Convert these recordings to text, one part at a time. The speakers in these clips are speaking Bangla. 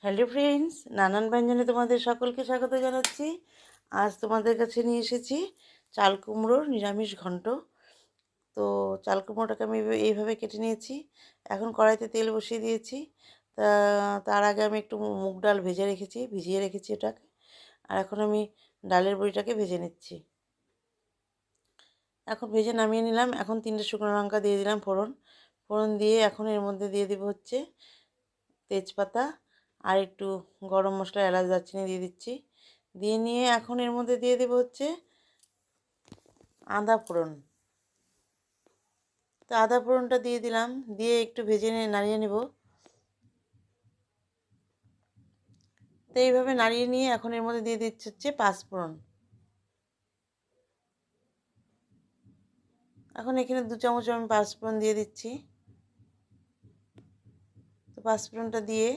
হ্যালো ফ্রেন্ডস, নানান ব্যঞ্জনে তোমাদের সকলকে স্বাগত জানাচ্ছি। আজ তোমাদের কাছে নিয়ে এসেছি চাল কুমড়োর নিরামিষ ঘন্ট। তো চাল কুমড়োটাকে আমি এইভাবে কেটে নিয়েছি। এখন কড়াইতে তেল বসিয়ে দিয়েছি। তার আগে আমি একটু মুগ ডাল ভিজিয়ে রেখেছি ওটাকে। আর এখন আমি ডালের বড়িটাকে ভেজে নিচ্ছি। এখন ভেজে নামিয়ে নিলাম। এখন 3টে শুকনো লঙ্কা দিয়ে দিলাম ফোড়ন দিয়ে এখন এর মধ্যে দিয়ে দেবো হচ্ছে তেজপাতা আর একটু গরম মশলা, এলাচ, দারচিনি দিয়ে দিচ্ছি। দিয়ে নিয়ে এখন এর মধ্যে দিয়ে দেবো হচ্ছে আদা ফোড়ন। তো আদা ফোড়নটা দিয়ে দিলাম, দিয়ে একটু ভেজে নিয়ে নাড়িয়ে নেব। তো এইভাবে নাড়িয়ে নিয়ে এখন এর মধ্যে দিয়ে দিচ্ছে হচ্ছে পাঁচফোড়ন। এখন এখানে 2 চামচ আমি পাঁচফোড়ন দিয়ে দিচ্ছি। তো পাঁচফোড়নটা দিয়ে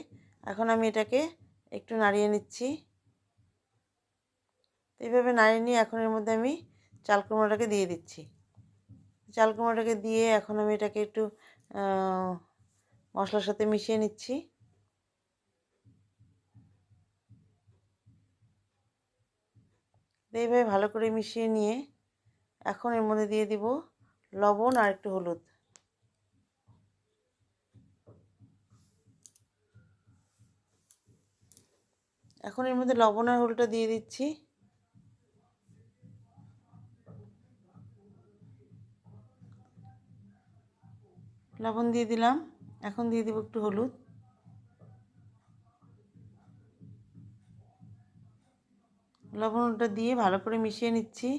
এখন আমি এটাকে একটু নাড়িয়ে নিচ্ছি। তো এইভাবে নাড়িয়ে নিয়ে এখন এর মধ্যে আমি চাল কুমড়োটাকে দিয়ে দিচ্ছি। চাল কুমড়োটাকে দিয়ে এখন আমি এটাকে একটু মশলার সাথে মিশিয়ে নিচ্ছি। এইভাবে ভালো করে মিশিয়ে নিয়ে এখন এর মধ্যে দিয়ে দিব লবণ আর একটু হলুদ। এখন এর মধ্যে লবণ আর হলুদটা দিয়ে দিচ্ছি। লবণ দিয়ে দিলাম, এখন দিয়ে দিব একটু হলুদ। লবণটা দিয়ে ভালো করে মিশিয়ে নিচ্ছি।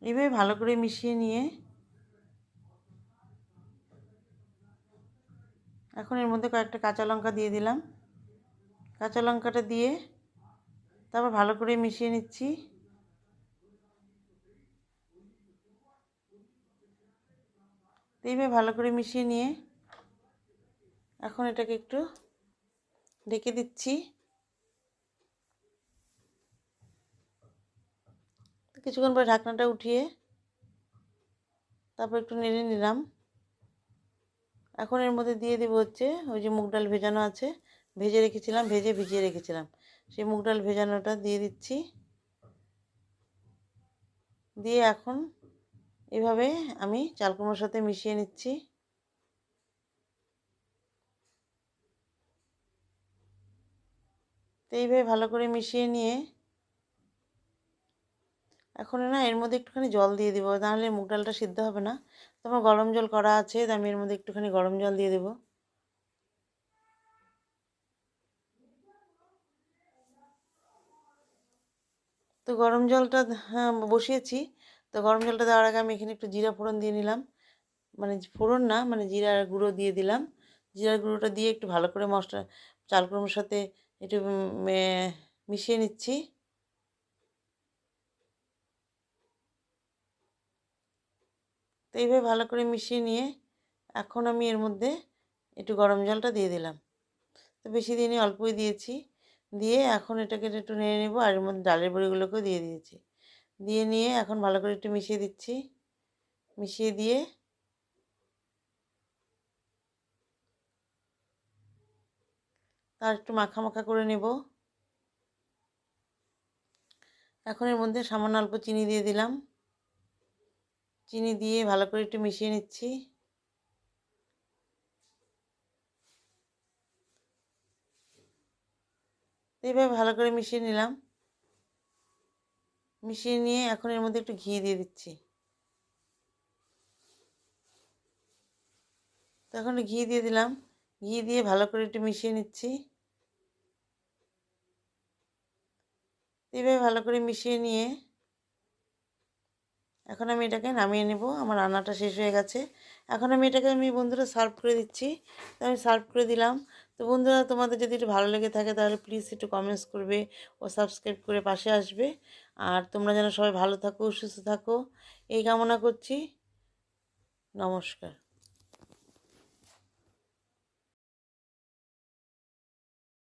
এভাবে ভালো করে মিশিয়ে নিয়ে এখন এর মধ্যে কয়েকটা কাঁচা লঙ্কা দিয়ে দিলাম। কাঁচা লঙ্কাটা দিয়ে তারপর ভালো করে মিশিয়ে নিচ্ছি। এইভাবে ভালো করে মিশিয়ে নিয়ে এখন এটাকে একটু ঢেকে দিচ্ছি। কিছুক্ষণ পরে ঢাকনাটা উঠিয়ে তারপর একটু নেড়ে নিলাম। এখন এর মধ্যে দিয়ে দেবো হচ্ছে ওই যে মুগ ডাল ভেজানো আছে, ভিজিয়ে রেখেছিলাম সেই মুগ ডাল ভেজানোটা দিয়ে দিচ্ছি। দিয়ে এখন এভাবে আমি চাল কুমড়োর সাথে মিশিয়ে নিচ্ছি। তো এইভাবে ভালো করে মিশিয়ে নিয়ে এখন না এর মধ্যে একটুখানি জল দিয়ে দেবো, নাহলে মুগ ডালটা সিদ্ধ হবে না। তো আমার গরম জল করা আছে, তো আমি এর মধ্যে একটুখানি গরম জল দিয়ে দেবো। তো গরম জলটা বসিয়েছি। তো গরম জলটা দেওয়ার আগে আমি এখানে একটু জিরা ফোড়ন দিয়ে নিলাম, মানে ফোড়ন না, মানে জিরার গুঁড়ো দিয়ে দিলাম। জিরার গুঁড়োটা দিয়ে একটু ভালো করে মশলা চাল কুমড়োর সাথে একটু মিশিয়ে নিচ্ছি। তো এইভাবে ভালো করে মিশিয়ে নিয়ে এখন আমি এর মধ্যে একটু গরম জলটা দিয়ে দিলাম। তো বেশি দিনই অল্পই দিয়েছি। দিয়ে এখন এটাকে একটু নেড়ে নেব, আর এর মধ্যে ডালের বড়িগুলোকেও দিয়ে দিয়েছি। দিয়ে নিয়ে এখন ভালো করে একটু মিশিয়ে দিচ্ছি। মিশিয়ে দিয়ে তার একটু মাখা মাখা করে নেব। এখন এর মধ্যে সামান্য অল্প চিনি দিয়ে দিলাম। চিনি দিয়ে ভালো করে একটু মিশিয়ে নিচ্ছি। এইভাবে ভালো করে মিশিয়ে নিলাম। মিশিয়ে নিয়ে এখন এর মধ্যে একটু ঘি দিয়ে দিচ্ছি। তো এখন ঘি দিয়ে দিলাম। ঘি দিয়ে ভালো করে একটু মিশিয়ে নিচ্ছি। এইভাবে ভালো করে মিশিয়ে নিয়ে এখন আমি এটাকে নামিয়ে নেব। আমার রান্নাটা শেষ হয়ে গেছে। এখন আমি এটাকে বন্ধুরা সার্ভ করে দিচ্ছি। তো আমি সার্ভ করে দিলাম। তো বন্ধুরা, তোমাদের যদি একটু ভালো লেগে থাকে তাহলে প্লিজ একটু কমেন্টস করবে ও সাবস্ক্রাইব করে পাশে আসবে। আর তোমরা যেন সবাই ভালো থাকো, সুস্থ থাকো এই কামনা করছি। নমস্কার।